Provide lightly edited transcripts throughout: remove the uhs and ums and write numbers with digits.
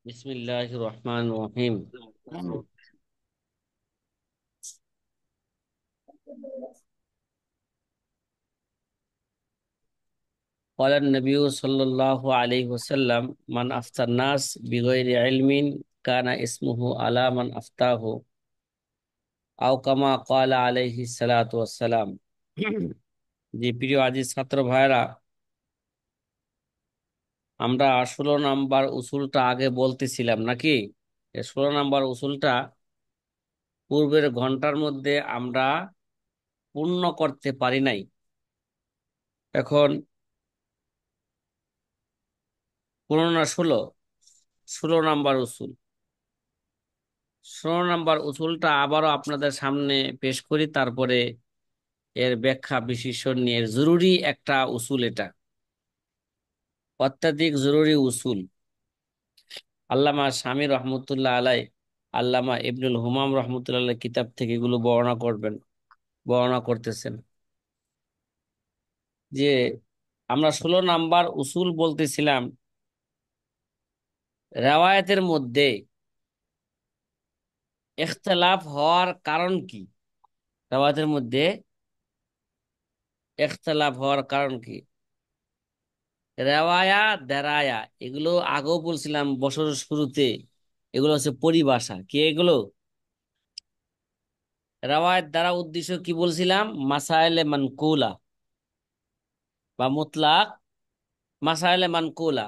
বিসমিল্লাহির রহমানির রহিম। قال النبي صلى الله عليه وسلم من أفتى الناس بغير علم كان اسمه على من أفتاه أو كما قال عليه الصلاة والسلام। যে প্রিয় আজিজ ছাত্র ভাইরা, আমরা 16 নাম্বার উসুলটা আগে বলতেছিলাম নাকি? 16 নাম্বার উসুলটা পূর্বের ঘন্টার মধ্যে আমরা পূর্ণ করতে পারি নাই। এখন 15 না 16, 16 নাম্বার উসুল। 16 নাম্বার উসুলটা আবারও আপনাদের সামনে পেশ করি, তারপরে এর ব্যাখ্যা বিশ্লেষণ নিয়ে। জরুরি একটা উসুল, এটা অত্যাধিক জরুরি উসুল। আল্লামা শামী রহমতুল্লাহ আলাই, আল্লামা ইবনুল হুমাম রহমতুল্লাহ আলাই কিতাব থেকে এগুলো বর্ণনা করতেছেন যে আমরা 16 নাম্বার উসুল বলতেছিলাম। রেওয়ায়াতের মধ্যে ইখতিলাফ হওয়ার কারণ কি? রেওয়ায়াতের মধ্যে ইখতিলাফ হওয়ার কারণ কি? রেওয়ায়া দেরায়া এগুলো আগেও বলছিলাম বছরের শুরুতে। এগুলো হচ্ছে পরিভাষা। কি এগুলো? রেওয়ায়াত দ্বারা উদ্দেশ্য কি বলছিলাম? মাসায়েলে মানকুলা বা মুতলাক মাসায়েলে মানকুলা,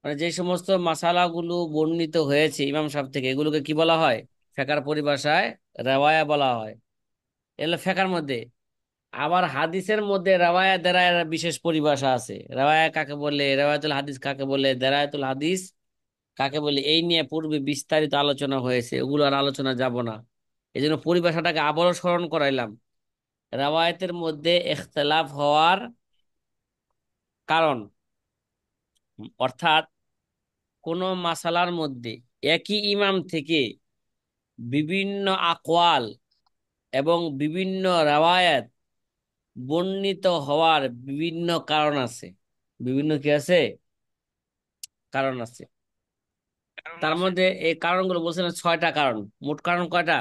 মানে যে সমস্ত মাসালাগুলো বর্ণিত হয়েছে ইমাম সাহেব থেকে, এগুলোকে কি বলা হয়? ফেকার পরিভাষায় রেওয়ায়া বলা হয়। এগুলো ফেকার মধ্যে। আবার হাদিসের মধ্যে রেওয়ায়া দেরায়ার বিশেষ পরিভাষা আছে। রেওয়ায়া কাকে বলে, রেওয়ায়াতুল হাদিস কাকে বলে, দেরায়াতুল হাদিস কাকে বলে, এই নিয়ে পূর্বে বিস্তারিত আলোচনা হয়েছে, ওগুলো আর আলোচনা যাব না। এই জন্য পরিভাষাটাকে আবারও স্মরণ করাইলাম। রাওয়ায়াতের মধ্যে ইখতিলাফ হওয়ার কারণ, অর্থাৎ কোন মাসালার মধ্যে একই ইমাম থেকে বিভিন্ন আকওয়াল এবং বিভিন্ন রাওয়ায়াত বর্ণিত হওয়ার বিভিন্ন কারণ আছে। বিভিন্ন কি আছে? কারণ আছে। তার মধ্যে এই কারণগুলো বলছিলাম 6টা কারণ। মোট কারণ কয়টা?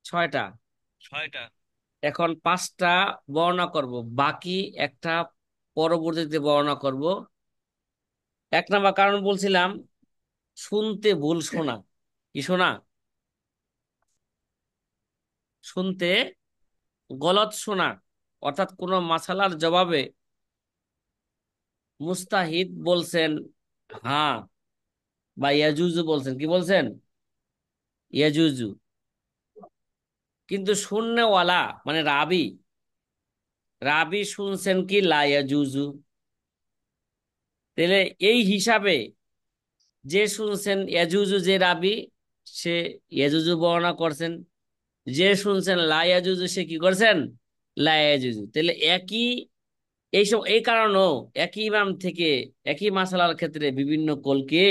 6টা। এখন 5টা বর্ণনা করব, বাকি একটা পরবর্তীতে বর্ণনা করব। 1 নাম্বার কারণ বলছিলাম শুনতে ভুল শোনা। কি শোনা? শুনতে গলত শোনা। অর্থাৎ কোন মাসালার জবাবে মুস্তাহিদ বলছেন হ্যাঁ, বা ইয়াজুজু বলছেন। কি বলছেন? ইয়াজুজু। কিন্তু শুননেওয়ালা মানে রাবি, রাবি শুনছেন কি লা ইয়াজুজু। তাহলে এই হিসাবে যে শুনছেন ইয়াজুজু, যে রাবি সে ইয়াজুজু বর্ণনা করছেন। যে শুনছেন লা ইয়াজুজু সে কি করছেন? লা ইয়াজুজু। তাহলে এই কারণেও একই ইমাম থেকে একই মাসালার ক্ষেত্রে বিভিন্ন কলকে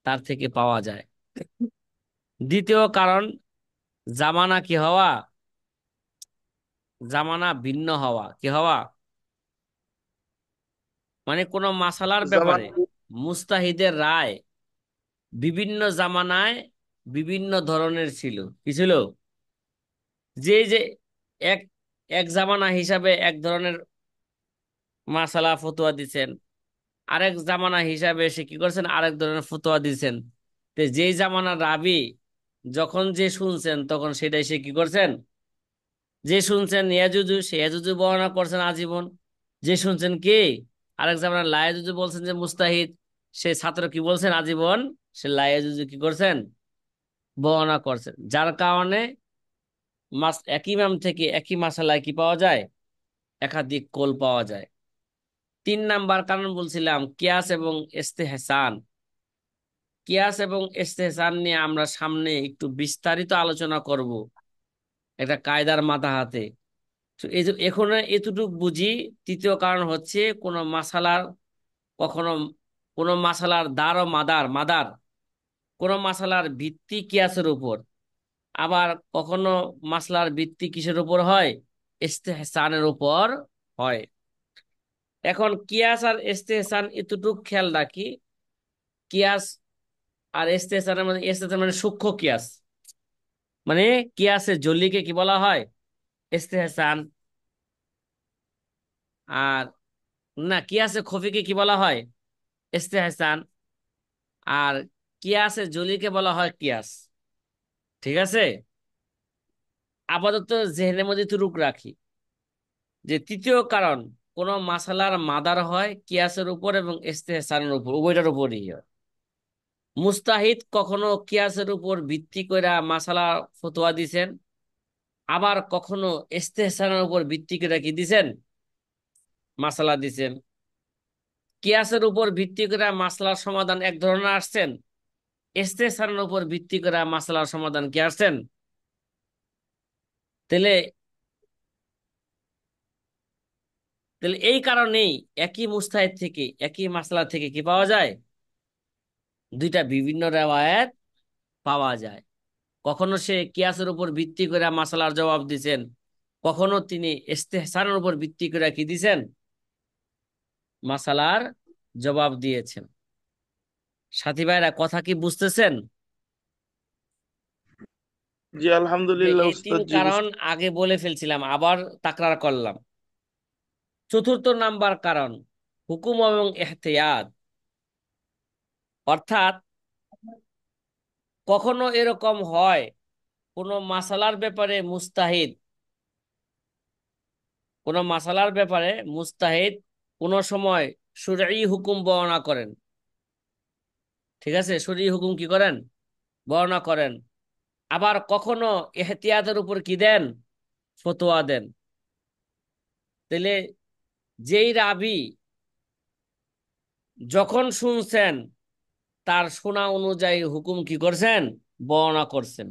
তার থেকে পাওয়া যায়। দ্বিতীয় কারণ জামানা কি হওয়া, জামানা ভিন্ন হওয়া। কি হওয়া? মানে কোন মাসালার জামান। ব্যাপারে মুস্তাহিদের রায় বিভিন্ন জামানায় বিভিন্ন ধরনের ছিল। কি ছিল? যে এক এক জামানা হিসাবে এক ধরনের মাসালা ফতোয়া দিচ্ছেন, আরেক জামানা হিসাবে সে কি করছেন আরেক ধরনের ফতোয়া দিচ্ছেন। তো যেই জামানার রাবি যখন যে শুনছেন তখন সেটাই সে কি করছেন, যে শুনছেন ইয়াজুজু সে ইয়াজুজু বর্ণনা করছেন আজীবন। যে শুনছেন কি আরেক জামানার লায়াজুজু বলছেন যে মুস্তাহিদ, সে ছাত্র কি বলছেন আজীবন সে লায়াজুজু কি করছেন বর্ণনা করছেন। যার কারণে একই ইমাম থেকে একই মাসালায় কি পাওয়া যায়? একাধিক কোল পাওয়া যায়। 3 নাম্বার কারণ বলছিলাম কিয়াস এবং ইস্তেহসান। কিয়াস এবং ইস্তেহসান নিয়ে আমরা সামনে একটু বিস্তারিত আলোচনা করব একটা কায়দার মাথা হাতে। তো এই যে এখন এতটুকু বুঝি। তৃতীয় কারণ হচ্ছে কখনো কোন মাসালার দার ও মাদার মাদার কোন মাসালার ভিত্তি কিয়াসের উপর, আবার কখনো মাসলার ভিত্তি কিসের উপর হয়? ইস্তেহসানের উপর হয়। এখন কিয়াস আর ইস্তেহসান এতটুকু খেয়াল রাখি। কিয়াস আর ইস্তেহসানের মানে, ইস্তেহসান মানে সূক্ষ্ম কিয়াস, মানে কিয়াসের জলিকে কি বলা হয়? ইস্তেহসান। আর না, কিয়াসের খফিকে কি বলা হয়? ইস্তেহসান। আর কিয়াসের জলিকে বলা হয় কিয়াস। ঠিক আছে? আপাতত জেহেনের মধ্যে তুরুক রাখি যে তৃতীয় কারণ কোন মাসালার মাদার হয় কিয়াসের উপর এবং ইস্তেহসানের উপর, উভয়টার উপরই হয়। মুস্তাহিদ কখনো কিয়াসের উপর ভিত্তি কইরা মাসালা ফতোয়া দিছেন, আবার কখনো ইস্তেহসানের উপর ভিত্তি করে কি দিছেন? মাসালা দিছেন। কিয়াসের উপর ভিত্তি করে মাসলার সমাধান এক ধরনের আসছেন, ইস্তেহসানের উপর ভিত্তি করে মাসলার সমাধান কি আসছেন? তাহলে তাহলে এই কারণেই একই মুস্তাহিদ থেকে, একই মাসলা থেকে কি পাওয়া যায়? দুইটা বিভিন্ন রেওয়ায়েত পাওয়া যায়। কখনো সে কিয়াসের উপর ভিত্তি করে মাসালার জবাব দিছেন, কখনো তিনি ইস্তেহসানের উপর ভিত্তি করে কি দিছেন? মাসালার জবাব দিয়েছেন। সাথী ভাইরা কথা কি বুঝতেছেন? জি যে আলহামদুলিল্লাহ এই তিন উস্তাদ, জি কারণ বুঝতে। আগে বলে ফেলছিলাম, আবার তাকরার করলাম। চতুর্থ নাম্বার কারণ হুকুম এবং এহতিয়াত। অর্থাৎ কখনো এরকম হয় কোন মাসালার ব্যাপারে মুস্তাহিদ, কোন মাসালার ব্যাপারে মুস্তাহিদ কোন সময় শরঈ হুকুম বর্ণনা করেন। ঠিক আছে? শরঈ হুকুম কি করেন? বর্ণনা করেন। আবার কখনো এহতিয়াতের উপর কি দেন? ফতোয়া দেন। তাহলে যেই রাবি যখন শুনছেন তার শোনা অনুযায়ী হুকুম কি করছেন? বর্ণনা করছেন।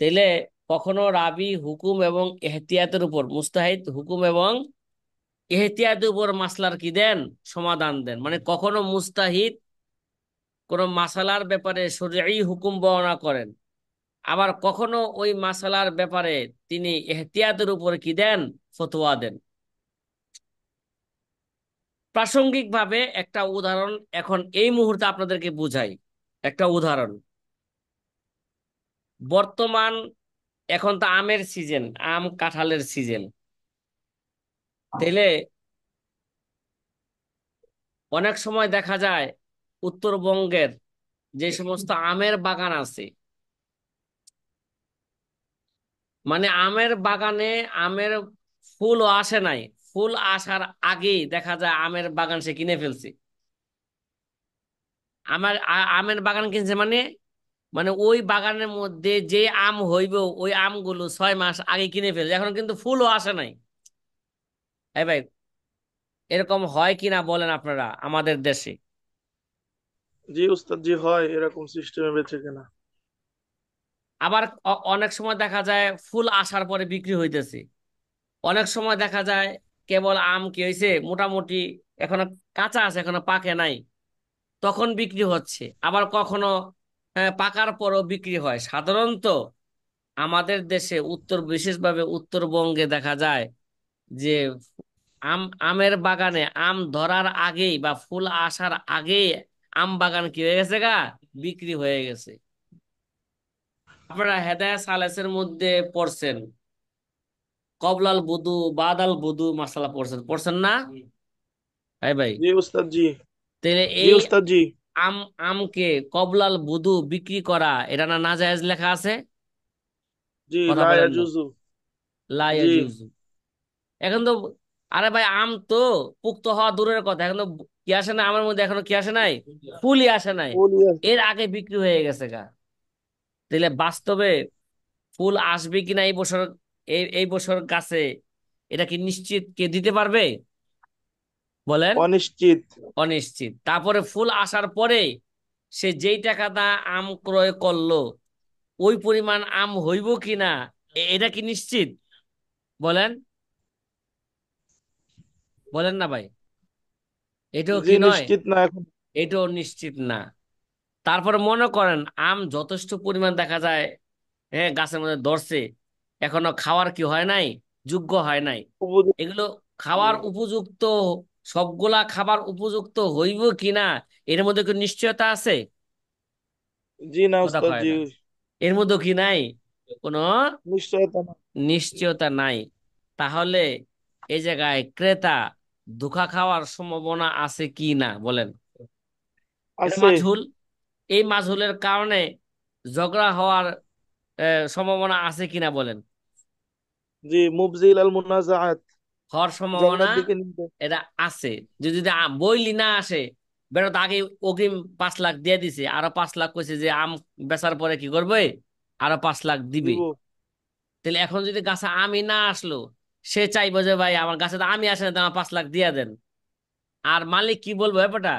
তাইলে কখনো রাবি হুকুম এবং এহতিয়াতের উপর, মুস্তাহিদ হুকুম এবং এহতিয়াতের উপর মাসলার কি দেন? সমাধান দেন। মানে কখনো মুস্তাহিদ কোন মাসালার ব্যাপারে শরঈ হুকুম বর্ণনা করেন, আবার কখনো ওই মাসালার ব্যাপারে তিনি এহতিয়াতের উপর কি দেন? ফতোয়া দেন। প্রাসঙ্গিক ভাবে একটা উদাহরণ এখন এই মুহূর্তে আপনাদেরকে বুঝাই। একটা উদাহরণ, বর্তমান এখন তো আমের সিজন, আম কাঁঠালের সিজন। তাইলে অনেক সময় দেখা যায় উত্তরবঙ্গের যে সমস্ত আমের বাগান আছে, মানে আমের বাগানে আমের ফুলও আসে নাই, ফুল আসার আগেই দেখা যায় আমের বাগান সে কিনে ফেলছে। আমের বাগান কিনছে মানে, মানে ওই বাগানের মধ্যে যে আম হইব ওই আমগুলো 6 মাস আগে কিনে ফেলছে, এখন কিন্তু ফুলও আসে নাই। এই ভাই, এরকম হয় কিনা বলেন আপনারা আমাদের দেশে? জি উস্তাদ, জি হয় এরকম সিস্টেমে বেঁচে কেনা। আবার অনেক সময় দেখা যায় ফুল আসার পরে বিক্রি হইতেছে। অনেক সময় দেখা যায় কেবল আম কি হয়েছে মোটামুটি এখনো কাঁচা আছে, এখনো পাকে নাই, তখন বিক্রি হচ্ছে। আবার কখনো পাকার পরও বিক্রি হয়। সাধারণত আমাদের দেশে বিশেষভাবে উত্তরবঙ্গে দেখা যায় যে আমের বাগানে আম ধরার আগেই বা ফুল আসার আগেই আম বাগান কি হয়ে গেছে গা, বিক্রি হয়ে গেছে। আপনারা হেদায়া সালেসের মধ্যে পড়ছেন, কবলাল বুদু বাদাল বুদু মাসালা পড়ছেন, পড়ছেন না? ভাই ভাই, জি উস্তাদ, জি। তাহলে জি এই উস্তাদ, জি। আম আমকে কবলাল বুদু বিক্রি করা এটা না নাজায়েজ লেখা আছে? জি কথা লা বলেন না। ইয়াজুজু। লা জি। ইয়াজুজু। এখন তো, আরে ভাই আম তো পুক্ত হওয়া দূরের কথা, এখন তো কি আসে না আমার মধ্যে, এখনো কি আসে নাই? ফুলই আসে নাই, ফুল ইয়াজ। এর আগে বিক্রি হয়ে গেছে গা। তাহলে বাস্তবে ফুল আসবে কিনা এই বছর, এই বছর গাছে, এটা কি নিশ্চিত কে দিতে পারবে? বলেন। অনিশ্চিত। অনিশ্চিত। তারপরে ফুল আসার পরে সে যেই টাকা দা আম ক্রয় করলো ওই পরিমাণ আম হইব কিনা এটা কি নিশ্চিত? বলেন, বলেন না ভাই। এটাও জি কি নয়? নিশ্চিত না এখন। এটাও নিশ্চিত না। তারপরে মনে করেন আম যথেষ্ট পরিমাণ দেখা যায়, হ্যাঁ, গাছের মধ্যে ধরছে, এখনো খাওয়ার কি হয় নাই, যোগ্য হয় নাই, উপযুক্ত। এগুলো জি। খাবার উপযুক্ত, সবগুলা খাবার উপযুক্ত হইব কিনা এর মধ্যে কি নিশ্চয়তা আছে? জি না কথা উস্তাদ কয় জি। না। এর মধ্যে কি নাই কোনো নিশ্চয়তা না। নিশ্চয়তা নাই। তাহলে এই জায়গায় ক্রেতা ধোঁকা খাওয়ার সম্ভাবনা আছে কি না বলেন? এটা আছে। মাঝহুল। এই মাঝহুলের কারণে ঝগড়া হওয়ার সম্ভাবনা আছে কিনা বলেন? জি, মুবজিল আল মুনাজাআত, হওয়ার সম্ভাবনা ঝগড়ার দিকে নিতে। এটা আছে। যদি যদি বইলি না আসে, বেরো তো আগে অগ্রিম 5 লাখ দিয়ে দিছে, আরো 5 লাখ কইছে যে আম বেচার পরে কি করবে, আরো 5 লাখ দিবে। দিব। তাহলে এখন যদি গাছে আমি না আসলো, সে চাইবো যে ভাই আমার গাছে তো আমি আসে না, তো আমার 5 লাখ দিয়া দেন। আর মালিক কি বলবো, ব্যাপারটা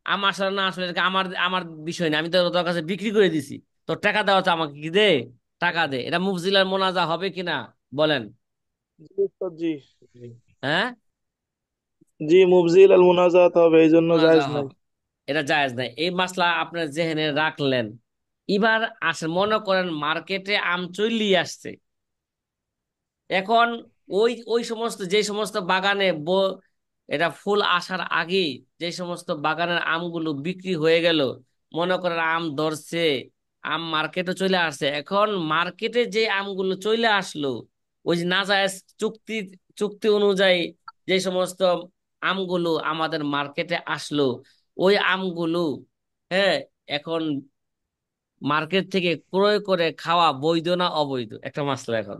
আমার আসলে না আসলে এটা আমার আমার বিষয় না, আমি তো তোর কাছে বিক্রি করে দিছি, তোর টাকা দেওয়া তো আমাকে কি দে, টাকা দে। এটা মুফজিলার মোনাজা হবে কিনা বলেন? জি উস্তাদ জি। হ্যাঁ, জি, মুবজিল আল মুনাজাত হবে, এই জন্য মোনাজা জায়েজ নাই। হবে। এটা জায়েজ নাই, এই মাসলা আপনার জেহেনে রাখলেন। এবার আসেন, মনে করেন মার্কেটে আম চলি আসছে। এখন ওই ওই সমস্ত যে সমস্ত বাগানে এটা ফুল আসার আগে যে সমস্ত বাগানের আমগুলো বিক্রি হয়ে গেল, মনে করেন আম ধরছে, আম মার্কেটে চলে আসছে। এখন মার্কেটে যে আমগুলো চলে আসলো, ওই যে নাজায়েজ চুক্তি চুক্তি অনুযায়ী যে সমস্ত আমগুলো আমাদের মার্কেটে আসলো, ওই আমগুলো, হ্যাঁ, এখন মার্কেট থেকে ক্রয় করে খাওয়া বৈধ না অবৈধ, একটা মাসলা এখন।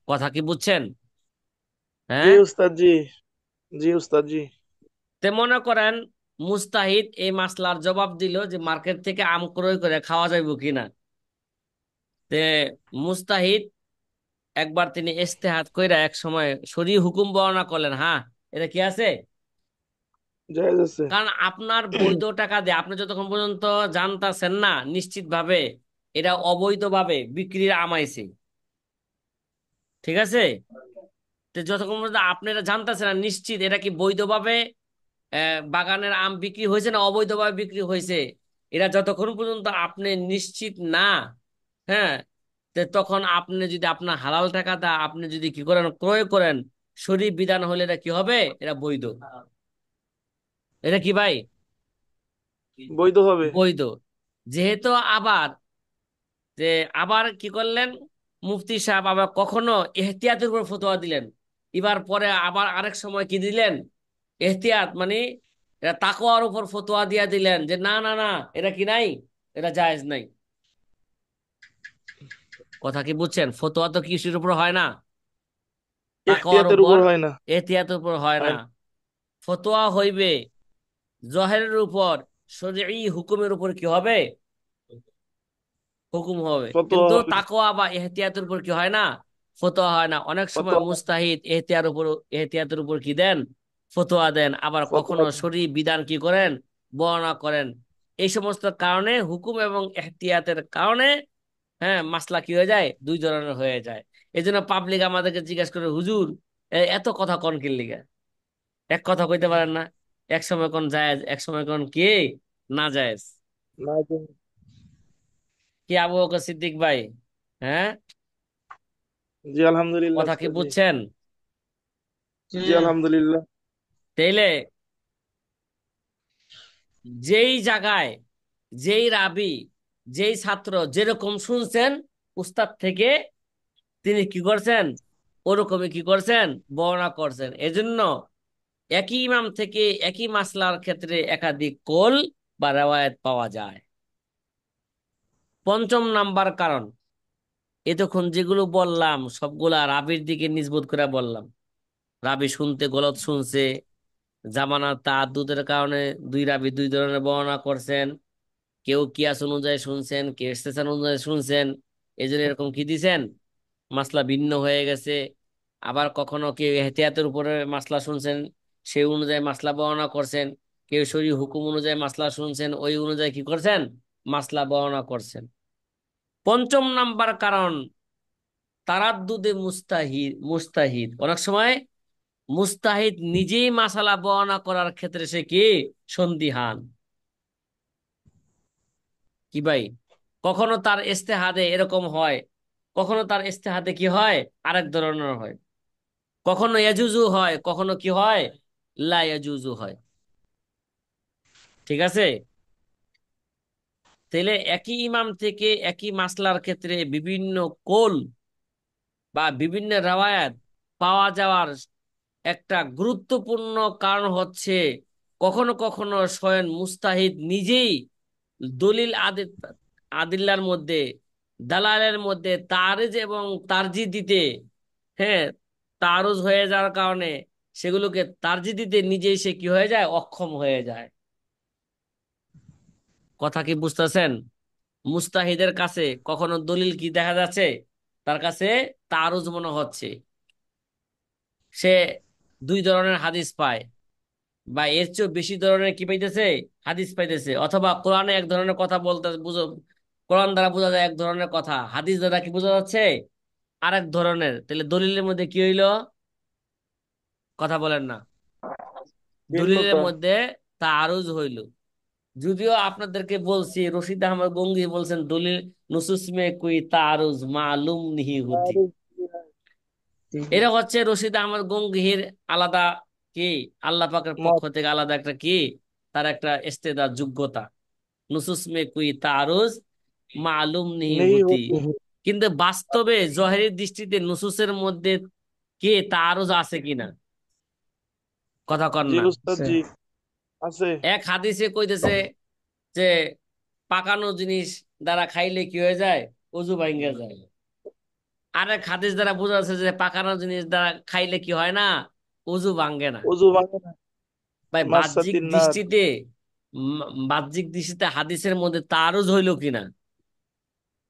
কথা কি বুঝছেন? জি হ্যাঁ। উস্তাদ জি। জি উস্তাদ জি। তে মনে করেন মুস্তাহিদ এই মাসলার জবাব দিল যে মার্কেট থেকে আম ক্রয় করে খাওয়া যাইব কিনা। তে মুস্তাহিদ একবার তিনি ইজতেহাদ কইরা এক সময় শরীয়হ হুকুম বর্ণনা করলেন, হ্যাঁ এটা কি আছে। জায়েজ আছে। কারণ আপনার বৈধ টাকা দিয়ে আপনি যতক্ষণ পর্যন্ত জানতাছেন না নিশ্চিত ভাবে এটা অবৈধ ভাবে বিক্রির আমাইছে, ঠিক আছে। তো যতক্ষণ পর্যন্ত আপনি এটা জানতাছেন না নিশ্চিত এটা কি বৈধভাবে বাগানের আম বিক্রি হয়েছে না অবৈধভাবে বিক্রি হয়েছে, এটা যতক্ষণ পর্যন্ত আপনি নিশ্চিত না, হ্যাঁ, তো তখন আপনি যদি আপনার হালাল টাকা দা আপনি যদি কি করেন ক্রয় করেন, শরীর বিধান হলে এটা কি হবে, এটা বৈধ। এটা কি ভাই? বৈধ হবে। বৈধ। যেহেতু আবার যে আবার কি করলেন, মুফতি সাহেব আবার কখনো এহতিয়াতের উপর ফতোয়া দিলেন। এবার পরে আবার আরেক সময় কি দিলেন, এহতিয়াত মানে এটা তাকওয়ার উপর ফতোয়া দিয়া দিলেন যে না না না, এটা কি নাই, এটা জায়েজ নাই। কথা কি বুঝছেন? ফতোয়া তো কৃষির উপর হয় না, তাকওয়ার ইখতিয়াতের উপর, উপর হয় না। এহতিয়াতের উপর হয় না। হয় না। ফতোয়া হইবে জহেরের উপর, শরঈ হুকুমের উপর কি হবে, হুকুম হবে। ফতোয়া কিন্তু হবে। তাকওয়া বা এহতিয়াতের উপর কি হয় না, ফতোয়া হয় না। অনেক সময় ফতোয়া। মুস্তাহিদ এহতিয়াতের উপর কি দেন, ফতোয়া দেন। আবার কখনো ফতোয়া। শরীর বিধান কি করেন, বর্ণনা করেন। এই সমস্ত কারণে হুকুম এবং এহতিয়াতের কারণে, হ্যাঁ, মাসলা কি হয়ে যায়, দুই ধরনের হয়ে যায়। এই জন্য পাবলিক আমাদেরকে জিজ্ঞাসা করে, হুজুর এত কথা কোন কি লিগা, এক কথা কইতে পারেন না, এক সময় কোন জায়েজ এক সময় কোন কি না জায়েজ। না কি আবু বকর সিদ্দিক ভাই? হ্যাঁ, জি আলহামদুলিল্লাহ কথা কি উস্তাদ জি। বুঝছেন? জি আলহামদুলিল্লাহ। তাইলে যেই জায়গায় যেই রাবি যেই ছাত্র যেরকম শুনছেন উস্তাদ থেকে, তিনি কি করছেন, ওরকমই কি করছেন, বর্ণনা করছেন। এজন্য একই ইমাম থেকে একই মাসলার ক্ষেত্রে একাধিক কৌল বা রেওয়ায়েত পাওয়া যায়। পঞ্চম নাম্বার কারণ, এতক্ষণ যেগুলো বললাম সবগুলা রাবির দিকে নিসবত করে বললাম। রাবি শুনতে গলত শুনছে, জামানার তাআদ্দুদের কারণে দুই রাবি দুই ধরনের বর্ণনা করছেন। কেউ কিয়াস অনুযায়ী শুনছেন, কেউ ইস্তেসান অনুযায়ী শুনছেন, এই জন্য এরকম কি দিছেন, মাসলা ভিন্ন হয়ে গেছে। আবার কখনো কেউ এহতিয়াতের উপরে মাসলা শুনছেন, সেই অনুযায়ী মাসলা বর্ণনা করছেন। কেউ শরীর হুকুম অনুযায়ী মাসলা শুনছেন, ওই অনুযায়ী কি করছেন, মাসলা বর্ণনা করছেন। পঞ্চম নাম্বার কারণ, তারাদ্দুদে মুস্তাহিদ মুস্তাহিদ অনেক সময় মুস্তাহিদ নিজেই মাসালা বর্ণনা করার ক্ষেত্রে সে কি সন্দিহান। কি ভাই? কখনো তার ইস্তেহাদে এরকম হয়, কখনো তার ইস্তেহাদে কি হয়, আরেক ধরনের হয়। কখনো ইয়াজুজু হয়, কখনো কি হয়, লা ইয়াজুজু হয়। ঠিক আছে। তাহলে একই ইমাম থেকে একই মাসলার ক্ষেত্রে বিভিন্ন কোল বা বিভিন্ন রাওয়ায়াত পাওয়া যাওয়ার একটা গুরুত্বপূর্ণ কারণ হচ্ছে, কখনো কখনো স্বয়ং মুস্তাহিদ নিজেই দলিল আদিল্লার মধ্যে, দালালের মধ্যে তারজ এবং তারজি দিতে, হ্যাঁ, তারজ হয়ে যাওয়ার কারণে সেগুলোকে তারজি দিতে নিজেই সে কি হয়ে যায়, অক্ষম হয়ে যায়। কথা কি বুঝতেছেন? মুস্তাহিদের কাছে কখনো দলিল কি দেখা যাচ্ছে, তার কাছে তারজ মনে হচ্ছে, সে দুই ধরনের হাদিস পায় বা এর চেয়েও বেশি ধরনের কি পাইতেছে, হাদিস পাইতেছে, অথবা কোরআনে এক ধরনের কথা বলতে বুঝো, কোরআন দ্বারা বোঝা যায় এক ধরনের কথা, হাদিস দ্বারা কি বোঝা যাচ্ছে আরেক ধরনের, তাহলে দলিলের মধ্যে কি হইলো, কথা বলেন না, দলিলের ভিন্নতা। মধ্যে তাআরুজ হইল। যদিও আপনাদেরকে বলছি, রশিদ আহমদ গঙ্গি বলছেন দলিল নুসুস মে কোই তাআরুজ মালুম নিহি হুতি। তারই কি হয়? ঠিক এটা আছে। হচ্ছে রশিদ আহমদ গঙ্গিহির আলাদা কি, আল্লাহ পাকের পক্ষ মত থেকে আলাদা একটা কি, তার একটা ইস্তেদার যোগ্যতা। নুসুস মে কুই তারুজ মালুম নিহি নেই হুতি। হতে। কিন্তু বাস্তবে জহেরি দৃষ্টিতে নুসুসের মধ্যে কে তারুজ আছে কিনা, কথা কন জি না। উস্তাদ জি, আছে। এক হাদিসে কইতেছে যে পাকানো জিনিস দ্বারা খাইলে কি হয়ে যায়, অজু ভাঙ্গে যায়। আরেক হাদিস দ্বারা বোঝা যাচ্ছে যে পাকানো জিনিস দ্বারা খাইলে কি হয় না, অজু ভাঙ্গে না। ওযু ভাঙে না। ভাই মাসাতিন নার। বাহ্যিক দৃষ্টিতে হাদিসের মধ্যে তারুজ হইল কিনা,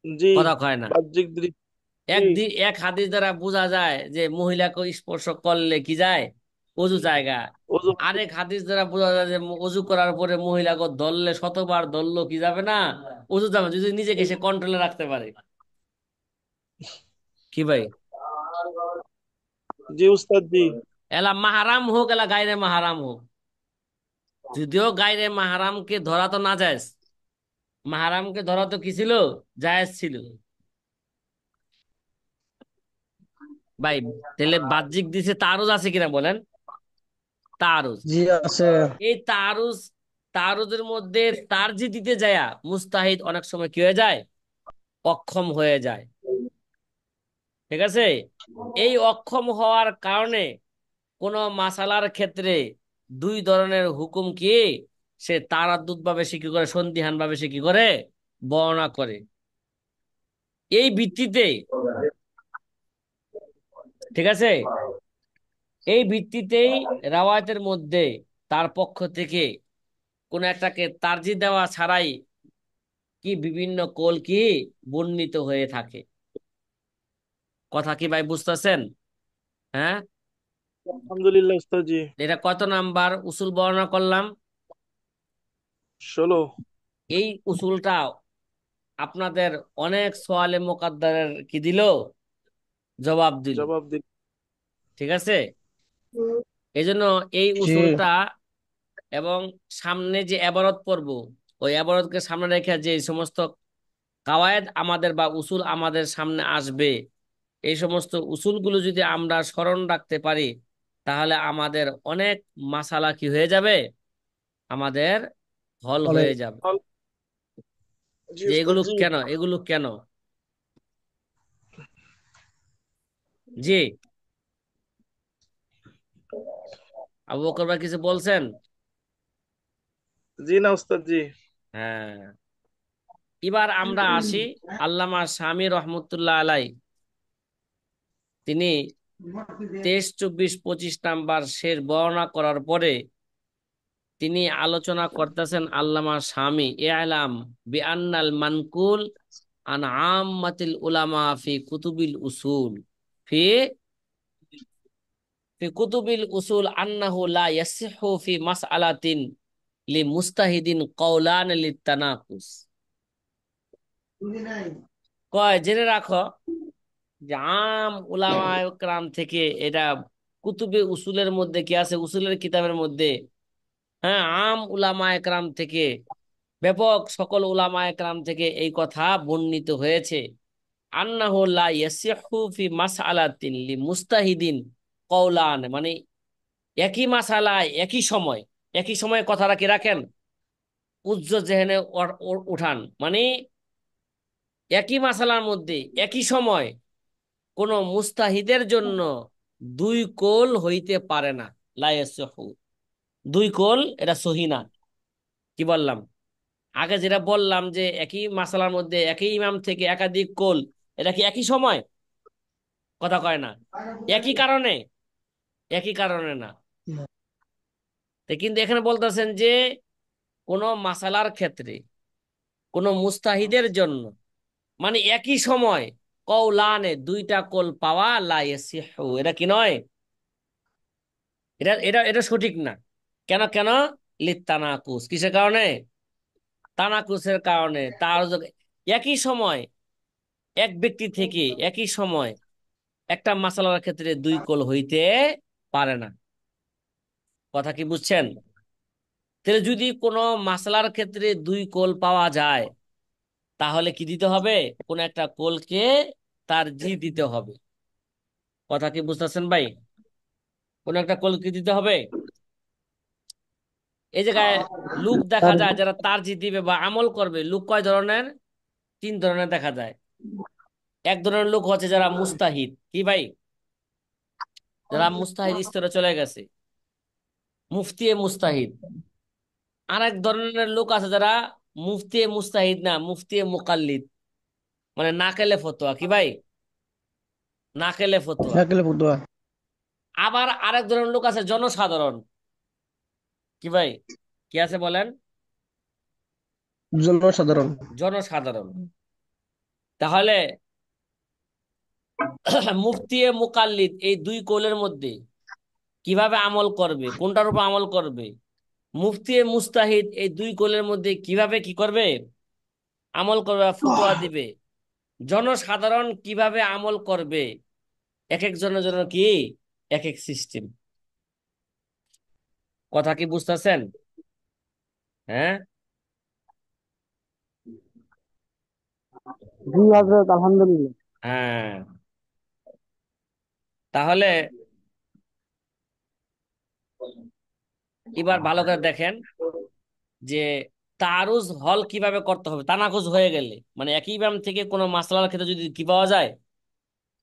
জি, কথা কয় না। বাহ্যিক দৃষ্টি। এক হাদিস দ্বারা বোঝা যায় যে মহিলাকে স্পর্শ করলে কি যায়, অজু জায়গা। ওযু ভাঙে আরেক না। হাদিস দ্বারা বোঝা যায় যে অজু করার পরে মহিলাকে ধরলে, শতবার ধরলো কি যাবে না, অজু যাবে, যদি নিজেকে সে কন্ট্রোলে রাখতে পারে। কি ভাই, জি উস্তাদ জি। এলা মাহারাম হোক এলা গায়রে মাহারাম হোক, যদিও গায়রে মাহারামকে ধরা তো না যায়, মাহারামকে ধরা তো কি ছিল, জায়েজ ছিল। ভাই তাহলে বাহ্যিক দিছে তারুজ আছে কিনা বলেন, তারুজ। জি আছে। এই তারুজ, তারুজের মধ্যে তারজি দিতে যায়া মুস্তাহিদ অনেক সময় কি হয়ে যায়, অক্ষম হয়ে যায়। ঠিক আছে। এই অক্ষম হওয়ার কারণে কোন মাসালার ক্ষেত্রে দুই ধরনের হুকুম কি, সে তারাদ্দুদ ভাবে সে কি করে, সন্দিহান ভাবে সে কি করে, বর্ণনা করে। এই ভিত্তিতে, ঠিক আছে, এই ভিত্তিতেই রাওয়ায়াতের মধ্যে তার পক্ষ থেকে কোন একটাকে তারজি দেওয়া ছাড়াই কি বিভিন্ন কোল কি বর্ণিত হয়ে থাকে। কথা কি ভাই বুঝতেছেন? হ্যাঁ। আলহামদুলিল্লাহ উস্তাদ জি। এটা কত নাম্বার উসুল বর্ণনা করলাম? 16। এই উসুলটা আপনাদের অনেক সোয়ালে মোকাদ্দারের কি দিল, জবাব দিল। জবাব দিন। ঠিক আছে। এই জন্য এই জি। উসুলটা এবং সামনে যে এবারত পড়ব, ওই এবারতকে সামনে রেখে যে সমস্ত কাওয়ায়েদ আমাদের বা উসুল আমাদের সামনে আসবে, এই সমস্ত উসুলগুলো যদি আমরা স্মরণ রাখতে পারি, তাহলে আমাদের অনেক মাসালা কি হয়ে যাবে, আমাদের হল বলেন। হয়ে যাবে। জি যে উস্তাদ এগুলো জি। কেন, এগুলো কেন। জি, আবু বকর ভাই কিছু বলছেন? জি না উস্তাদ জি। হ্যাঁ। এবার আমরা আসি আল্লামা শামী রহমতুল্লাহ আলাই, তিনি 23, 24, 25 নাম্বার শের বর্ণনা করার পরে তিনি আলোচনা করতেছেন, আল্লামা শামী ইআলাম বিআন্নাল মানকুল আন আম্মাতিল উলামা ফি কুতুবিল উসুল, ফি ফি কুতুবিল উসুল আন্নাহু লা ইয়াসিহু ফি মাসআলাতিন লি মুস্তাহিদিন কওলান লিতানাকুস। কয় জেনে রাখো যে আম উলামায়ে কেরাম থেকে এটা, কুতুবে উসুলের মধ্যে কি আছে, উসুলের কিতাবের মধ্যে, হ্যাঁ, আম উলামায়ে কেরাম থেকে, ব্যাপক সকল উলামায়ে কেরাম থেকে এই কথা বর্ণিত হয়েছে, আন্নাহু লা ইয়াসিহু ফি মাসআলাতিন লি মুস্তাহিদিন কওলান, মানে একই মাসালায় একই সময় কথাটা কি রাখেন, উজ্জ্বল জেহেনে উঠান, মানে একই মাসালার মধ্যে একই সময় কোন মুস্তাহিদের জন্য দুই কোল হইতে পারে না। লা ইয়াসিহু, দুই কোল এটা সহি না। কি বললাম? আগে যেটা বললাম যে একই মাসালার মধ্যে একই ইমাম থেকে একাধিক কোল, এটা কি একই সময়? কথা কয় না। একই কারণে, একই কারণে না। তো কিন্তু এখানে বলতেছেন যে কোন মাসালার ক্ষেত্রে কোন মুস্তাহিদের জন্য, মানে একই সময় কওলানে দুইটা কোল পাওয়া, লা ইয়াসিহু, এটা কি নয়, এটা এটা এটা সঠিক না। কেন কেন? লিত্তানাকুস, কিসের কারণে? তানাকুসের কারণে। একই সময় এক ব্যক্তি থেকে একই সময় একটা মাসালার ক্ষেত্রে দুই কোল হইতে পারে না। কথা কি বুঝছেন? তাহলে যদি কোনো মাসালার ক্ষেত্রে দুই কোল পাওয়া যায়, তাহলে কি দিতে হবে? কোন একটা কোলকে তার জি দিতে হবে। কথা কি বুঝতেছেন ভাই? কোন একটা কোলকে দিতে হবে। এই জায়গায় লোক দেখা তার যায় যারা তার জি দিবে বা আমল করবে, লোক কয় ধরনের? তিন ধরনের দেখা যায়। এক ধরনের লোক হচ্ছে যারা মুস্তাহিদ, কি ভাই, যারা মুস্তাহিদ স্তরে চলে গেছে, মুফতি এ মুস্তাহিদ। আর এক ধরনের লোক আছে যারা মুফতি এ মুস্তাহিদ না, মুফতি এ মুকাল্লিদ, মানে নাকেলে ফতোয়া, কি ভাই, নাকেলে ফতোয়া। নাকেলে ফতুয়া। আবার আরেক ধরনের লোক আছে জনসাধারণ, কি ভাই, কি আছে বলেন? জনসাধারণ। জনসাধারণ। তাহলে মুফতি এ মুকাল্লিদ এই দুই কৌলের মধ্যে কিভাবে আমল করবে, কোনটার উপর আমল করবে? মুফতি এ মুস্তাহিদ এই দুই কৌলের মধ্যে কিভাবে কি করবে, আমল করবে বা ফতোয়া দিবে? জনসাধারণ কিভাবে আমল করবে? এক একজনের জন্য কি এক এক সিস্টেম। কথা কি বুঝতেছেন? হ্যাঁ। জি হযরত, আলহামদুলিল্লাহ। হ্যাঁ, তাহলে এবার ভালো করে দেখেন যে তারুজ হল কিভাবে করতে হবে তানাকুজ হয়ে গেলে, মানে একই ইমাম থেকে কোনো মাসলার ক্ষেত্রে যদি কি পাওয়া যায়,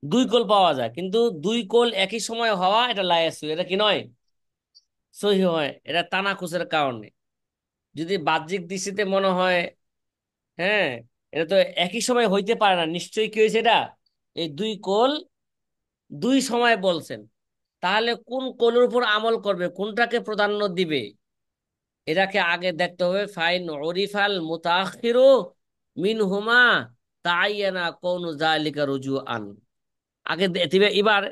দুই কোল পাওয়া যায়, কিন্তু দুই কোল একই সময় হওয়া এটা লায়াসু, এটা কি নয়, সহি হয়, এটা তানাকুজের কারণে। যদি বাহ্যিক দৃষ্টিতে মনে হয়, হ্যাঁ, এটা তো একই সময় হইতে পারে না, নিশ্চয়ই কি হয়েছে এটা, এই দুই কোল দুই সময় বলছেন, তাহলে কোন কোলের উপর আমল করবে, কোনটাকে প্রাধান্য দিবে, এটাকে আগে দেখতে হবে। ফাইন ওরিফাল মুতাখিরু মিনহুমা তাআইয়ানা কওনু যালিকা রুজুআন। আগে দিবে। এবার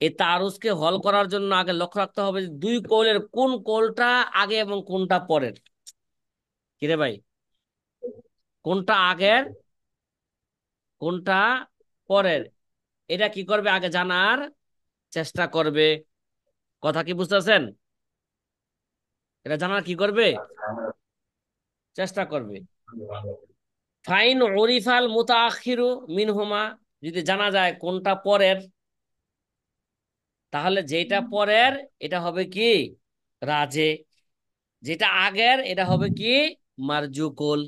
এই তারুজকে হল করার জন্য আগে লক্ষ্য রাখতে হবে যে দুই কৌলের কোন কৌলটা আগে এবং কোনটা পরের। কিরে ভাই, কোনটা আগের কোনটা পরের, এটা কি করবে আগে জানার চেষ্টা করবে। কথা কি বুঝতেছেন? এটা জানার কি করবে, চেষ্টা করবে। ফাইন উরিফাল মুতাআখিরু মিনহুমা, যদি জানা যায় কোনটা পরের, তাহলে যেটা পরের এটা হবে কি রাজে, যেটা আগের এটা হবে কি মারজুকুল।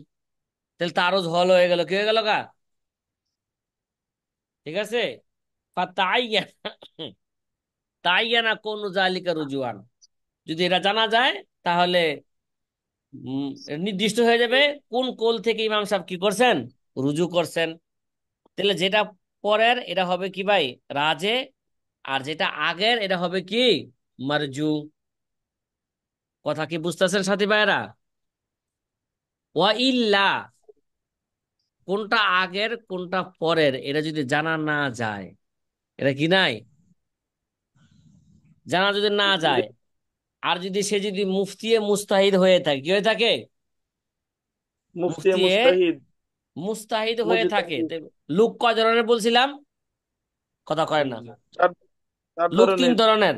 তাহলে তারও হল হয়ে গেল, কি হয়ে গেল গা, ঠিক আছে। ফাতাআইয়ানা তাআইয়ানা কোন জালিকা রুজুয়ান, যদি এটা জানা যায় তাহলে উম, নির্দিষ্ট হয়ে যাবে কোন কোল থেকে ইমাম সাহেব কি করছেন, রুজু করছেন। তাহলে যেটা পরের এটা হবে কি ভাই রাজে, আর যেটা আগের এটা হবে কি মারজু। কথা কি বুঝতেছেন সাথী ভাইরা? ওয়া ইল্লা, কোনটা আগের কোনটা পরের এটা যদি জানা না যায়, এটা কি নাই, জানা যদি না যায়, আর যদি সে যদি মুফতি এ মুস্তাহিদ হয়ে থাকে, কি হয়ে থাকে, মুফতি মুফতি এ মুস্তাহিদ মুস্তাহিদ হয়ে থাকে। মুজতাহিদ। তো লোক কয় ধরনের বলছিলাম? কথা কয় না। চার চার লোক তিন ধরনের। ধরনের।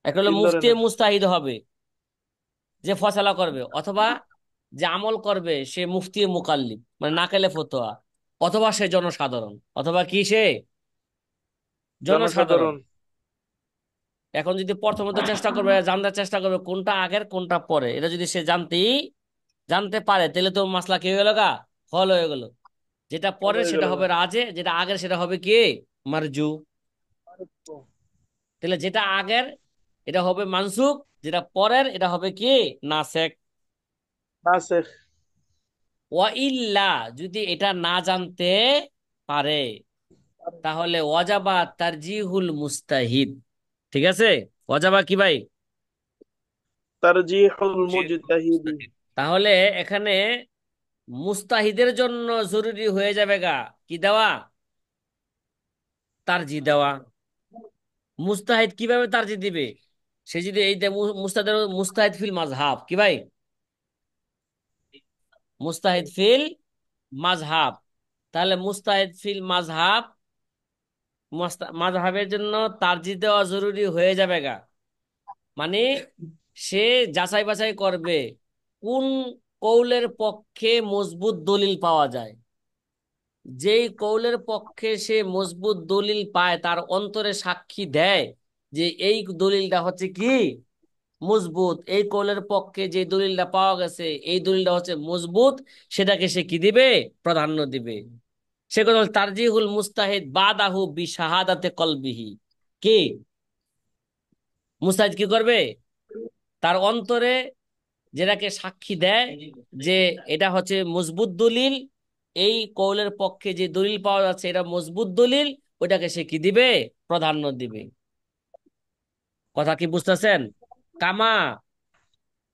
একটা হলো তিন মুফতি এ ধরনের। মুস্তাহিদ হবে, যে ফয়সালা করবে, অথবা যে আমল করবে সে মুফতি এ মুকাল্লিদ, মানে নাকেলে ফতোয়া, অথবা সে জনসাধারণ, অথবা কি সে জনসাধারণ। জনসাধারণ। এখন যদি প্রথমত চেষ্টা করবে, জানতে চেষ্টা করবে কোনটা আগের কোনটা পরে, এটা যদি সে জানতে পারে, তাহলে তো মাসলা কি হয়ে গেল গা, হল হয়ে গেল। যেটা ভালো পরের হয়ে সেটা গেল গা। হবে রাজে, যেটা আগের সেটা হবে কি, মারজু। তাহলে যেটা আগের এটা হবে মানসুখ, যেটা পরের এটা হবে কি, নাসেখ। নাসেখ। ওয়া ইল্লা, যদি এটা না জানতে পারে, তাহলে ওয়াজাবা তারজিহুল মুস্তাহিদ। ঠিক আছে, ওয়াজাবা কি ভাই, তারজিহুল মুজতাহিদি। তাহলে এখানে মুস্তাহিদের জন্য জরুরি হয়ে যাবে গা কি দেওয়া, তারজি দেওয়া। মুস্তাহিদ কিভাবে তারজি দিবে, সে যদি এই মুস্তাহিদ, মুস্তাহিদ ফিল মাযহাব কি ভাই, মুস্তাহিদ ফিল মাযহাব, তাহলে মুস্তাহিদ ফিল মাযহাব, মাযহাবের জন্য তারজি দেওয়া জরুরি হয়ে যাবে গা। মানে সে যাচাই বাছাই করবে কোন কৌলের পক্ষে মজবুত দলিল পাওয়া যায়। যেই কৌলের পক্ষে সে মজবুত দলিল পায়, তার অন্তরে সাক্ষী দেয় যে এই দলিলটা হচ্ছে কি মজবুত, এই কৌলের পক্ষে যে দলিলটা পাওয়া গেছে এই দলিলটা হচ্ছে মজবুত, সেটাকে সে কি দিবে, প্রাধান্য দিবে। সে কথা হল তারজিহুল মুস্তাহিদ বাদাহু বিশাহাদাতে কলবিহি। কি, মুস্তাহিদ কি করবে, তার অন্তরে যেটাকে সাক্ষী দেয় যে এটা হচ্ছে মজবুত দলিল, এই কৌলের পক্ষে যে দলিল পাওয়া যাচ্ছে এটা মজবুত দলিল, ওইটাকে সে কি দিবে, প্রাধান্য দিবে। কথা কি বুঝতেছেন? কামা,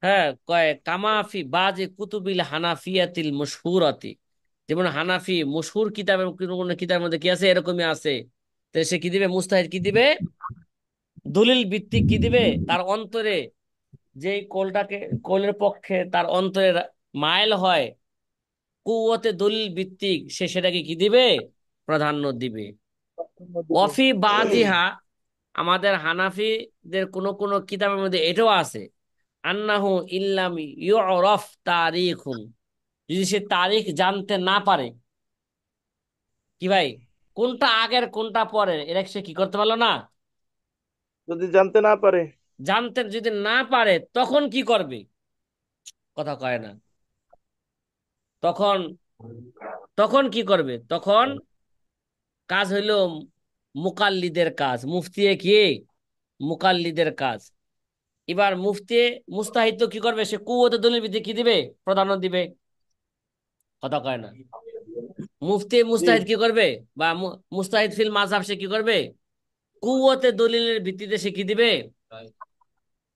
হ্যাঁ, কয় কামা ফি বাজি কুতুবিল হানাফিয়াতিল মশহুরাতি, যেমন হানাফি মশহুর কিতাবের কোন কোন কিতাবের মধ্যে কি আছে, এরকমই আছে। তো সে কি দিবে, মুস্তাহিদ কি দিবে, দলিল ভিত্তিক কি দিবে, তার অন্তরে যে কোলটাকে, কোলের পক্ষে তার অন্তরে মাইল হয়, কুওয়াতে দলিল ভিত্তিক, সে সেটাকে কি দিবে, প্রাধান্য দিবে। অফি বাজিহা, আমাদের হানাফিদের কোন কোন কিতাবের মধ্যে এটাও আছে, আন্নাহু ইল্লাম ইউরফ তারিখুন, যদি সে তারিখ জানতে না পারে, কি ভাই, কোনটা আগের কোনটা পরের এটা সে কি করতে পারলো না, যদি জানতে না পারে। জানতে যদি না পারে, তখন কি করবে, কথা কয় না, তখন তখন কি করবে, তখন কাজ হইল মুকাল্লিদের কাজ, মুফতি কি, মুকাল্লিদের কাজ। এবার মুফতি, মুস্তাহিদ তো কি করবে, সে কুওয়াতে দলিল ভিত্তিক কি দিবে, প্রাধান্য দিবে। কথা কয় না, মুফতি জি। মুস্তাহিদ কি করবে, বা মুস্তাহিদ ফিল মাযহাব সে কি করবে, কুওয়াতে দলিলের ভিত্তিতে সে কি দিবে,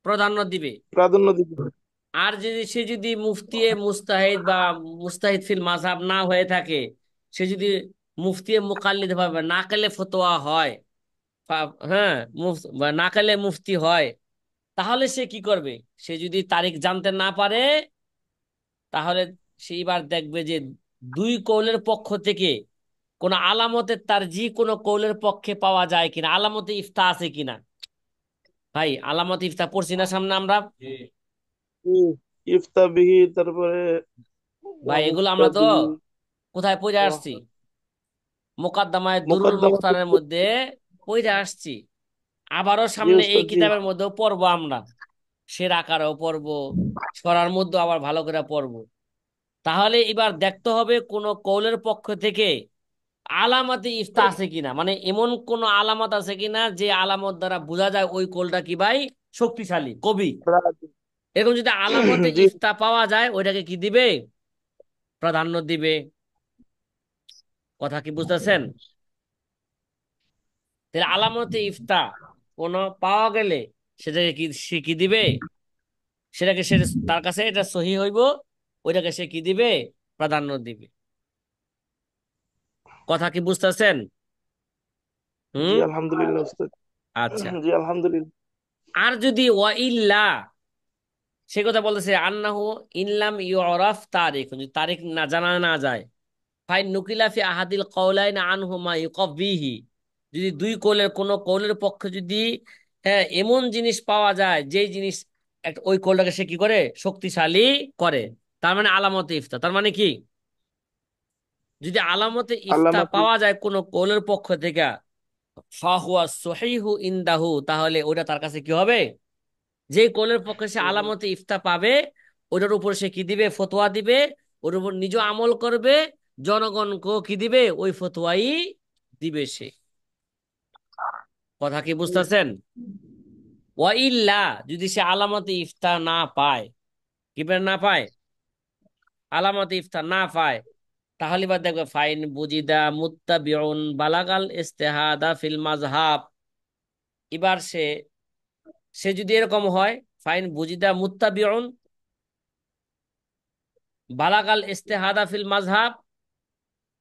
প্রাধান্য দিবে। প্রাধান্য দিবে। আর যদি সে যদি মুফতি মুস্তাহিদ বা মুস্তাহিদ ফিল মাযহাব না হয়ে থাকে, সে যদি মুফতি মুকাল্লিদ ভাবে নাকালে ফতোয়া হয়, হ্যাঁ, বা নাকালে মুফতি হয়, তাহলে সে কি করবে, সে যদি তারিখ জানতে না পারে, তাহলে সে এবার দেখবে যে দুই কৌলের পক্ষ থেকে কোন আলামতের কোন কৌলের পক্ষে পাওয়া যায় কিনা, আলামতে ইফতা আছে কিনা। ভাই আলামতে ইফতা পড়ছি না সামনে আমরা, জি। ইফতা বিহি, তারপরে ওয়া ভাই এগুলো মুফতা আমরা তো বিহি, কোথায় পড়ে ওয়া আসছি, মোকদ্দমায় দুরুল মুকদ্দমাত। মুখতারের মধ্যে পড়ে আসছি, আবারও জি সামনে এই উস্তাদ জি। কিতাবের মধ্যেও পড়বো আমরা, সের আকারেও পড়বো, সরার মধ্যে আবার ভালো করে পড়বো। তাহলে এবার দেখতে হবে কোন কৌলের পক্ষ থেকে আলামতে ইফতা আছে কিনা, মানে এমন কোন আলামত আছে কিনা যে আলামত দ্বারা বোঝা যায় ওই কৌলটা কি ভাই, শক্তিশালী কবি। এরকম যদি আলামতে জি। ইফতা পাওয়া যায়, ওইটাকে কি দিবে, প্রাধান্য দিবে। কথা কি বুঝতেছেন? তাহলে আলামতে ইফতা কোন পাওয়া গেলে সেটাকে কি সে কি দিবে, সেটাকে সে, তার কাছে এটা সহি হইব, ওইটাকে সে কি দিবে, প্রাধান্য দিবে। কথা কি বুঝতেছেন? জি হুম, আলহামদুলিল্লাহ উস্তাদ। আচ্ছা। জি আলহামদুলিল্লাহ। আর যদি ওয়া ইল্লা, সে কথা বলতেছে আন্নাহু ইনলাম ইউরাফ তারিখ, যদি তারিখ না জানা না যায়, ফাইন নুকিলা ফি আহাদিল কওলাইন আনহুমা ইউকাফিহি, যদি দুই কৌলের কোন কৌলের পক্ষে যদি, হ্যাঁ, এমন জিনিস পাওয়া যায় যেই জিনিস একটা ওই কৌলটাকে সে কি করে, শক্তিশালী করে, তার মানে আলামতে ইফতা, তার মানে কি, যদি আলামতে ইফতা আল্লামা। পাওয়া যায় কোন কৌলের পক্ষ থেকে, ফাহুয়া সহিহু ইনদাহু, তাহলে ওটা তার কাছে কি হবে? যে কৌলের পক্ষে সে আলামতে ইফতা পাবে, ওটার উপর সে কি দিবে? ফতোয়া দিবে। ওর উপর নিজ আমল করবে, জনগণকেও কি দিবে? ওই ফতোয়াই দিবে সে। কথা কি বুঝতেছেন? ওয়াইল্লা, যদি সে আলামতে ইফতা না পায়, কি না পায়, আলামতে ইফতা না পায়, তাহলে বা দেখবে ফাইন বুজিদা মুত্তাবিউন বালাগাল ইস্তেহাদা ফিল মাযহাব। এবার সে সে যদি এরকম হয়, ফাইন বুজিদা মুত্তাবিউন বালাগাল ইস্তেহাদা ফিল মাযহাব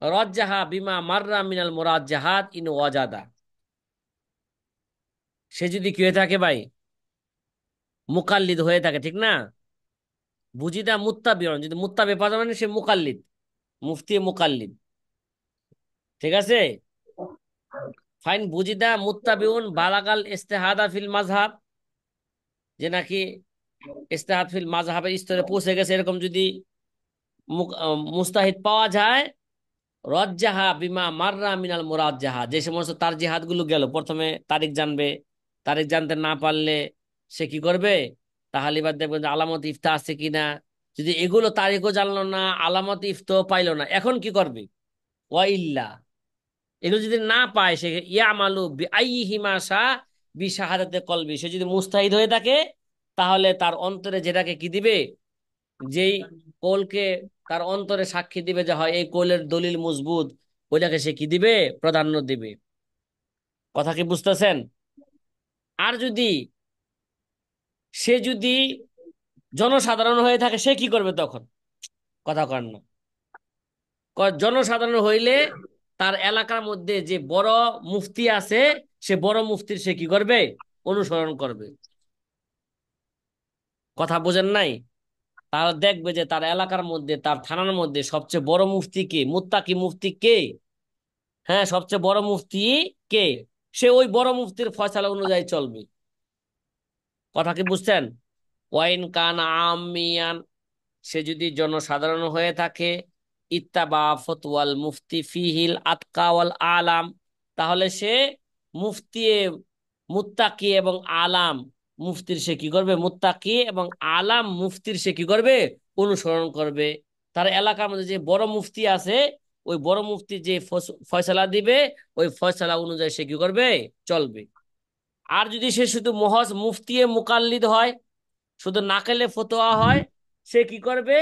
রাজ্জাহা বিমা মাররা মিনাল মুরাজ্জাহাত ইন ওয়াজাদা। সে যদি কি হয়ে থাকে ভাই? মুকাল্লিদ হয়ে থাকে, ঠিক না? বুজিদা মুত্তাবিউন, যদি মুত্তাবি পাওয়া মানে সে মুকাল্লিদ, মুফতি মুকাল্লিদ, ঠিক আছে? ফাইন বুজিদা মুত্তাবিউন বালাগাল ইস্তেহাদা ফিল মাযহাব, যে নাকি ইস্তেহাদ ফিল মাযহাবের স্তরে পৌঁছে গেছে, এরকম যদি মুস্তাহিদ পাওয়া যায়, রজ্জাহা বিমা মাররা মিনাল মুরাজ্জাহা, যে সমস্ত তার জিহাদ গুলো গেল, প্রথমে তারিখ জানবে, তারিখ জানতে না পারলে সে কি করবে? তাহলে এবার দেখবেন যে আলামত ইফতা আছে কিনা। যদি এগুলো তারিখও জানলো না, আলামত ইফতাও পাইলো না, এখন কি করবে? ওয়াইল্লা, এগুলো যদি না পায়, সে ইয়ামালু বিআইয়িহিমা শাআ বিশাহাদাতে কলবি, সে যদি মুস্তাহিদ হয়ে থাকে, তাহলে তার অন্তরে যেটাকে কি দিবে, যেই কৌলকে তার অন্তরে সাক্ষী দিবে যে হয় এই কৌলের দলিল মজবুত, ওইটাকে সে কি দিবে? প্রাধান্য দিবে। কথা কি বুঝতেছেন? আর যদি সে যদি জনসাধারণ হয়ে থাকে, সে কি করবে তখন? কথা কর না। জনসাধারণ হইলে তার এলাকার মধ্যে যে বড় মুফতি আছে, সে বড় মুফতির সে কি করবে? অনুসরণ করবে। কথা বোঝেন নাই? তারা দেখবে যে তার এলাকার মধ্যে, তার থানার মধ্যে সবচেয়ে বড় মুফতি কে, মুত্তাকি মুফতি কে, হ্যাঁ সবচেয়ে বড় মুফতি কে, সে ওই বড় মুফতির ফয়সালা অনুযায়ী চলবে। কথা কি বুঝছেন? ওয়াইন কান আমিয়ান, সে যদি জনসাধারণ হয়ে থাকে, ইত্তাবা ফতওয়াল মুফতি ফিহিল আতকা ওয়াল আলাম, তাহলে সে মুফতি মুত্তাকি এবং আলাম মুফতির সে কি করবে? মুত্তাকি এবং আলাম মুফতির সে কি করবে? অনুসরণ করবে। তার এলাকার মধ্যে যে বড় মুফতি আছে, ওই বড় মুফতি যে ফয়সালা দিবে, ওই ফয়সালা অনুযায়ী সে কি করবে? চলবে। আর যদি সে শুধু মহজ মুফতি মুকাল্লিদ হয়, শুধু নাকেলে ফতোয়া হয়, সে কি করবে?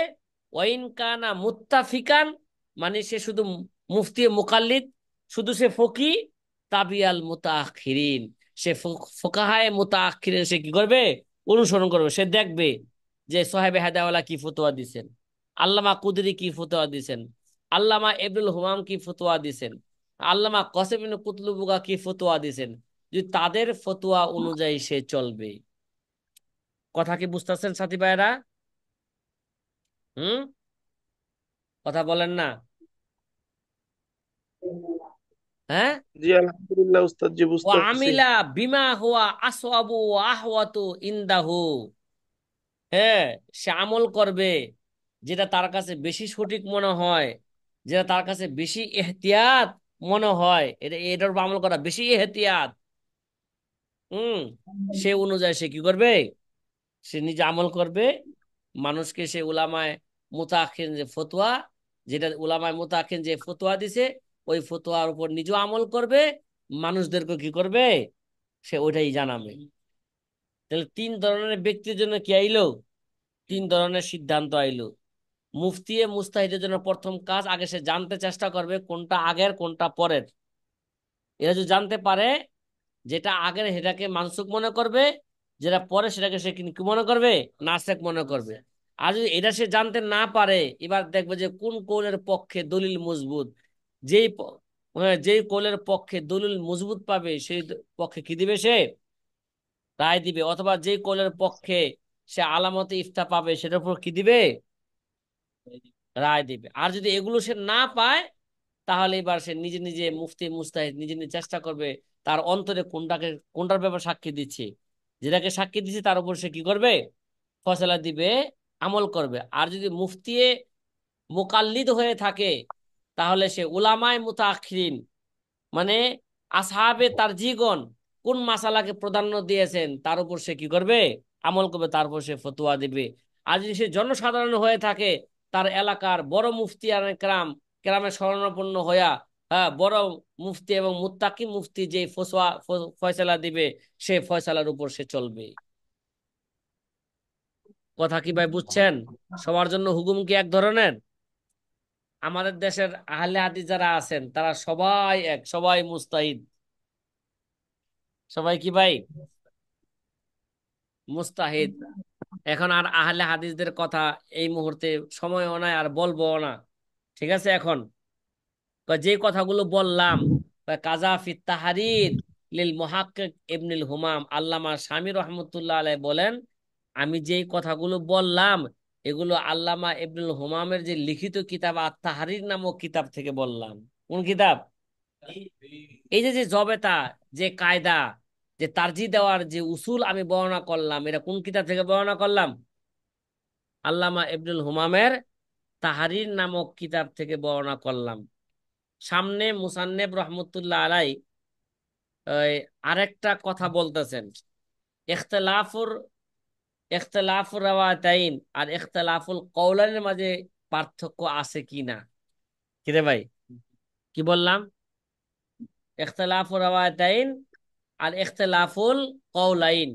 ওয়াইন কানা মুত্তাফিকান, মানে সে শুধু মুফতি মুকাল্লিদ, শুধু সে ফকি, তাবিয়াল মুতাআখিরিন, সে ফোকাহায়ে মুতাআখিরিন সে কি করবে? অনুসরণ করবে। সে দেখবে যে সাহেবে হায়দাওয়ালা কি ফতোয়া দিছেন, আল্লামা কুদরি কি ফতোয়া দিছেন, আল্লামা ইবনুল হুমাম কি ফতোয়া দিছেন, আল্লামা কাসেম ইবনে কুতলুবুগা কি ফতোয়া দিছেন, যদি তাদের ফতোয়া অনুযায়ী সে চলবে। কথা কি বুঝতেছেন সাথী ভাইয়েরা? হুম? কথা বলেন না? হ্যাঁ। জি আলহামদুলিল্লাহ উস্তাদ জি, ও বুঝতে পারছি। আমিলা বিমা হুয়া আসওয়াবু ওয়া আহওয়াতু ইনদাহু, হ্যাঁ, সে আমল করবে যেটা তার কাছে বেশি সঠিক মনে হয়, যেটা তার কাছে বেশি এহতিয়াত মনে হয়, এটার উপর আমল করা বেশি এহতিয়াত। হুম। সে অনুযায়ী সে কি করবে? সে নিজে আমল করবে। মানুষকে সে উলামায়ে মুতাআখিন যে ফতোয়া, যেটা উলামায়ে মুতাআখিন যে ফতোয়া দিছে, ওই ফতোয়ার উপর নিজেও আমল করবে, মানুষদেরকে কি করবে? সে ওইটাই জানাবে। তাহলে তিন ধরনের ব্যক্তির জন্য কি আইলো? তিন ধরনের সিদ্ধান্ত আইলো। মুফতি মুস্তাহিদের জন্য প্রথম কাজ, আগে সে জানতে চেষ্টা করবে কোনটা আগের কোনটা পরের। এরা যদি জানতে পারে, যেটা আগের সেটাকে মানসুক মনে করবে, যেটা পরে সেটাকে সে কি মনে করবে? নাসেক মনে করবে। আর যদি এটা সে জানতে না পারে, এবার দেখবে যে কোন কৌলের পক্ষে দলিল মজবুত, যেই যেই কৌলের পক্ষে দলিল মজবুত পাবে, সেই পক্ষে কি দিবে সে? রায় দিবে। অথবা যেই কৌলের পক্ষে সে আলামতে ইফতা পাবে, সেটার উপর কি দিবে? রায় দিবে। আর যদি এগুলো সে না পায়, তাহলে এবার সে নিজে নিজে মুফতি মুস্তাহিদ নিজে নিজে চেষ্টা করবে তার অন্তরে কোনটার ব্যাপারে সাক্ষী দিচ্ছে, যেটাকে সাক্ষী দিচ্ছে তার উপর সে কি করবে? ফয়সালা দিবে, আমল করবে। আর যদি মুফতি মুকাল্লিদ হয়ে থাকে, তাহলে সে উলামায়ে মুতাআখিরিন, মানে আসহাবে তারজিগণ কোন মাসালাকে প্রাধান্য দিয়েছেন তার উপর সে কি করবে, আমল করবে, তারপর সে ফতোয়া দিবে। আর যদি সে জনসাধারণ হয়ে থাকে, তার এলাকার বড় মুফতি আর কেরামে শরণাপন্ন হইয়া, হ্যাঁ, বড় মুফতি এবং মুত্তাকি মুফতি যে ফয়সালা দিবে, সে ফয়সালার উপর সে চলবে। কথা কি ভাই বুঝছেন? সবার জন্য হুকুম কি এক ধরনের? আমাদের দেশের আহলে হাদিস যারা আছেন তারা সবাই এক, সবাই মুস্তাহিদ। সবাই কি ভাই? মুস্তাহিদ। এখন আর আহলে হাদিসদের কথা এই মুহূর্তে সময়ও নাই, আর বলবো না। ঠিক আছে? এখন যে কথাগুলো বললাম, কাজা ফিত তাহরির লিল মুহাক্কিক ইবনুল হুমাম, আল্লামা শামী রহমতুল্লাহ আলাইহি বলেন, আমি যেই কথাগুলো বললাম এগুলো আল্লামা ইবনুল হুমামের যে লিখিত কিতাব আত তাহরির নামক কিতাব থেকে বললাম। কোন কিতাব? এই যে যে জবেতা, যে কায়দা, যে তারজি দেওয়ার যে উসুল আমি বর্ণনা করলাম, এটা কোন কিতাব থেকে বর্ণনা করলাম? আল্লামা ইবনুল হুমামের তাহারির নামক কিতাব থেকে বর্ণনা করলাম। সামনে মুসান্নেব রহমতুল্লাহ আলাই ওই আরেকটা কথা বলতেছেন, ইখতিলাফুর ইখতিলাফুর রাওয়াতাইন আর ইখতিলাফুল কওলাইনের মাঝে পার্থক্য আছে কিনা। কি রে ভাই, কি বললাম? ইখতিলাফুর রাওয়াতাইন আর ইখতিলাফুল কওলাইন,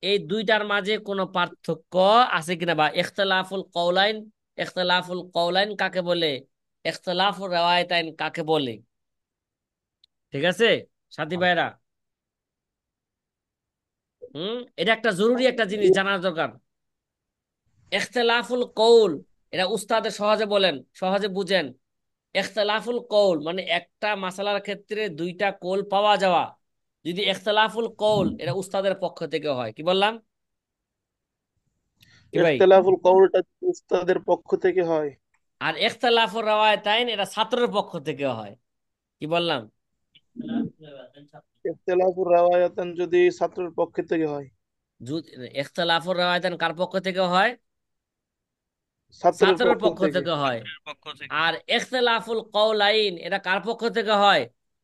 এই দুইটার মাঝে কোনো পার্থক্য আছে কিনা, বা ইখতিলাফুল কওলাইন কাকে বলে, ইখতিলাফুর রাওয়ায়াতাইন কাকে বলে। ঠিক আছে সাথী ভাইরা? এটা একটা জরুরি একটা জিনিস জানার দরকার। ইখতিলাফুল কওল, এটা উস্তাদে সহজে বলেন, সহজে বুঝেন। ইখতিলাফুল কওল মানে একটা মাসালার ক্ষেত্রে দুইটা কওল পাওয়া যাওয়া। যদি ইখতিলাফুল কওল এটা উস্তাদের পক্ষ থেকে হয়, কি বললাম? কি ভাই? ইখতিলাফুল কওলটা উস্তাদের পক্ষ থেকে হয়। আর ইখতিলাফুর রাওয়ায়াতাইন এটা ছাত্রের পক্ষ থেকে হয়। কি বললাম? ইখতিলাফুর রাওয়ায়াতান যদি ছাত্রের পক্ষ থেকে হয়। ইখতিলাফুর রাওয়ায়াতান কার পক্ষ থেকে হয়? ছাত্রের ছাত্রের পক্ষ পক্ষ থেকে। থেকে হয়। আর ইখতিলাফুল কওলাইন এটা কার পক্ষ থেকে হয়?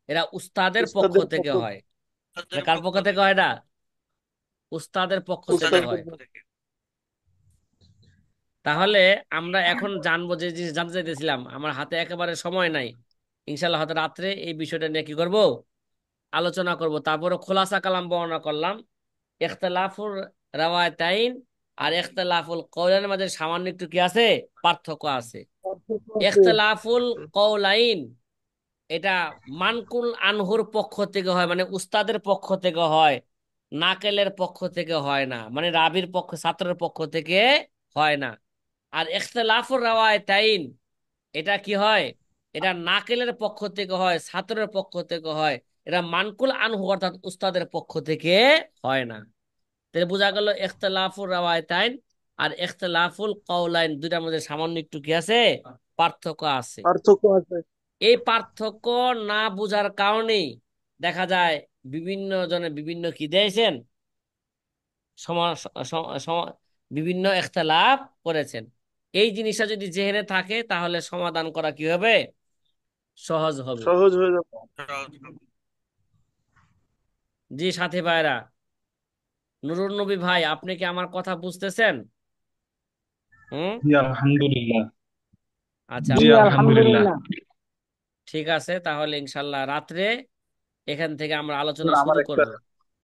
এটা উস্তাদের পক্ষ উস্তাদের থেকে পক্ষ। হয়। এটা কার পক্ষ থেকে হয়? এটা উস্তাদের পক্ষ থেকে উস্তাদের হয়। পক্ষ। তাহলে আমরা এখন জানবো যে জিনিস জানতে চাইতেছিলাম, আমার হাতে একেবারে সময় নাই। ইনশাল্লাহ হয়তো রাত্রে এই বিষয়টা নিয়ে কি করব, আলোচনা করব। তারপরে খোলাসা কালাম বর্ণনা করলাম। ইখতিলাফুর রাওয়ায়াতাইন আর ইখতিলাফুল কওলাইনের মাঝে সামান্য একটু কি আছে, পার্থক্য আছে। পার্থক্য আছে। ইখতিলাফুল কওলাইন এটা মানকুল আনহুর পক্ষ থেকে হয়, মানে উস্তাদের পক্ষ থেকে হয়, নাকেলের পক্ষ থেকে হয় না, মানে রাবির পক্ষ, ছাত্রের পক্ষ থেকে হয় না। আর ইখতিলাফুর রাওয়ায়াতাইন এটা কি হয়, এটা নাকেলের পক্ষ থেকে হয়, ছাত্রের পক্ষ থেকে হয়। এটা মানকুল আনহু অর্থাৎ উস্তাদের পক্ষ থেকে হয় না। তাহলে বোঝা গেল ইখতিলাফুর রাওয়ায়াতাইন আর ইখতিলাফুল কওলাইন দুইটার মধ্যে সামান্য একটু কি আছে, পার্থক্য আছে। পার্থক্য আছে। এই পার্থক্য না বোঝার কারণেই দেখা যায় বিভিন্ন জনে বিভিন্ন কি দিয়েছেন, বিভিন্ন ইখতিলাফ করেছেন। এই জিনিসটা যদি জেহেনে থাকে তাহলে সমাধান করা কি হবে, সহজ হবে। সহজ হয়ে যাবে। জি সাথী ভাইরা, নুরুন নবী ভাই, আপনি কি আমার কথা বুঝতেছেন? হুম। জি আলহামদুলিল্লাহ। আচ্ছা, জি আলহামদুলিল্লাহ। ঠিক আছে তাহলে ইনশাল্লাহ রাত্রে এখান থেকে আমরা আলোচনা হুজুর, আমার শুরু একটা করব।